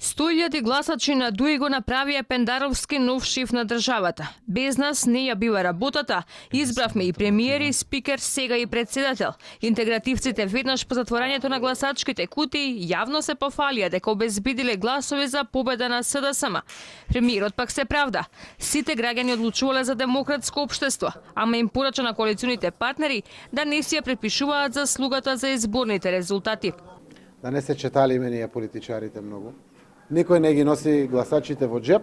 100.000 гласачи на ДУИ го направија Пендаровски нов шеф на државата. Без нас не ја бива работата. Избравме и премиер и спикер, сега и председател. Интегративците веднаш по затворањето на гласачките кутии јавно се пофалија дека обезбедиле гласови за победа на СДСМ. Премиерот пак се правда. Сите граѓани одлучувале за демократско општество, ама им порача на коалиционите партнери да не си ја препишуваат заслугата за изборните резултати. Да не се четалиме ние политичарите многу. Никој не ги носи гласачите во джеп,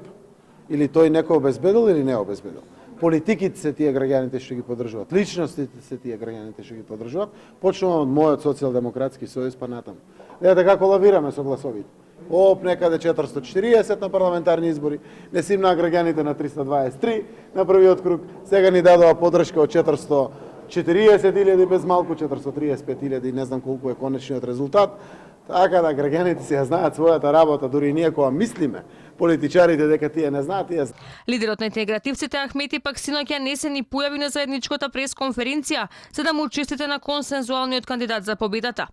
или тој некој обезбедил или не обезбедил. Политиките се тие граѓаните што ги поддржуваат, личностите се тие граѓаните што ги поддржуваат, почнувам од мојот социјалдемократски сојуз па натаму. Гледате како лавираме со гласовите. Некаде 440 на парламентарни избори, не сим на граѓаните на 323 на првиот круг, сега ни дадоа поддршка од 440.000 без малку, 435.000, не знам колку е конечниот резултат. Така да граѓаните си ја знаат својата работа, дури и ние кога мислиме, политичарите дека тие не знаат, тие. Лидерот на интегративците Ахмети пак синоќа не се ни појави на заедничката пресконференција за да му честите на консензуалниот кандидат за победата.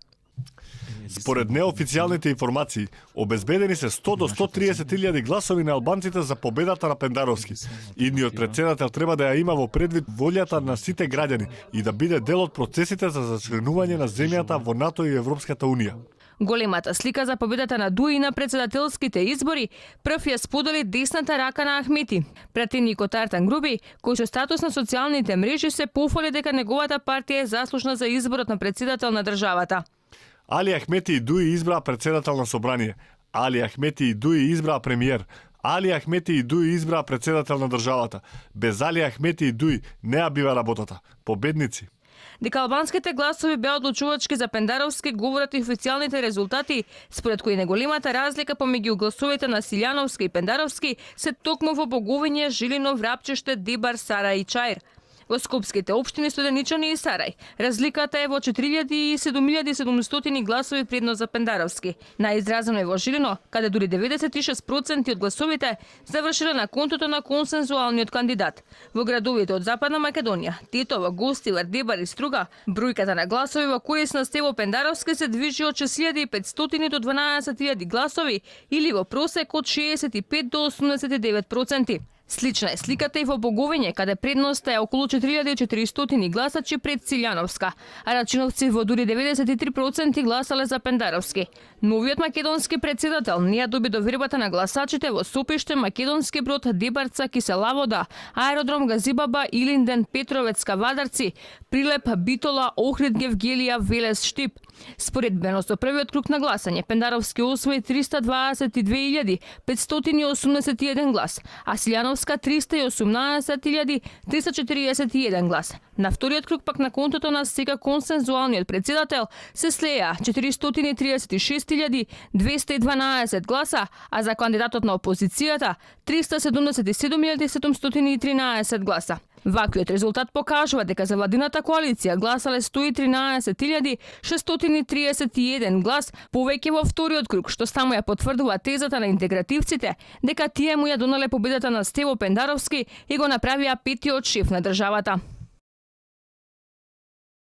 Според неофицијалните информации, обезбедени се 100 до 130.000 гласови на албанците за победата на Пендаровски. Идниот председател треба да ја има во предвид волјата на сите граѓани и да биде дел од процесите за зачленување на земјата во НАТО и Европската унија. Големата слика за победата на ДУИ на председателските избори прв ја сподели десната рака на Ахмети. Пратеникот Артан Груби, кој со статус на социјалните мрежи се пофали дека неговата партија е заслужна за изборот на председател на државата. Али Ахмети и ДУИ избраа председател на собрание. Али Ахмети и ДУИ избраа премиер. Али Ахмети и ДУИ избраа председател на државата. Без Али Ахмети и ДУИ не ја бива работата. Победници. Дека албанските гласови беа одлучувачки за Пендаровски говорат и официјалните резултати, според кои неголемата разлика помеѓу гласовите на Силјановски и Пендаровски се токму во Боговиње, Жилино, Врапчеште, Дебар, Сара и Чаир. Во скопските општини Студеничани и Сарај, разликата е во 4.000 и 7.700 гласови предност за Пендаровски. Најизразено е во Жилино, каде дури 96% од гласовите завршиле на контото на консензуалниот кандидат. Во градовите од Западна Македонија, Тетово, Гостивар, Дебар и Струга, бројката на гласови во корист на Стево Пендаровски се движи од 6.500 до 12.000 гласови или во просек од 65 до 89%. Слична е сликата и во Боговиње, каде предноста е околу 4.400 гласачи пред Силјановска, а рачиновци во дури 93% гласале за Пендаровски. Новиот македонски председател не ја доби довербата на гласачите во Сопиште, Македонски Брод, Дебарца, Киселавода, Аеродром Газибаба, Илинден, Петровец, Кавадарци, Прилеп, Битола, Охрид, Гевгелија, Велес, Штип. Според беност од првиот круг на гласање, Пендаровски освои 322.581 глас, а Силјановска 318.341 глас. На вториот круг пак на контото на сега консензуалниот председател се слеја 436.212 гласа, а за кандидатот на опозицијата 377.713 гласа. Ваквиот резултат покажува дека за владината коалиција гласале 113.631 глас повеќе во вториот круг, што само ја потврдува тезата на интегративците дека тие му ја донале победата на Стево Пендаровски и го направија петиот шеф на државата.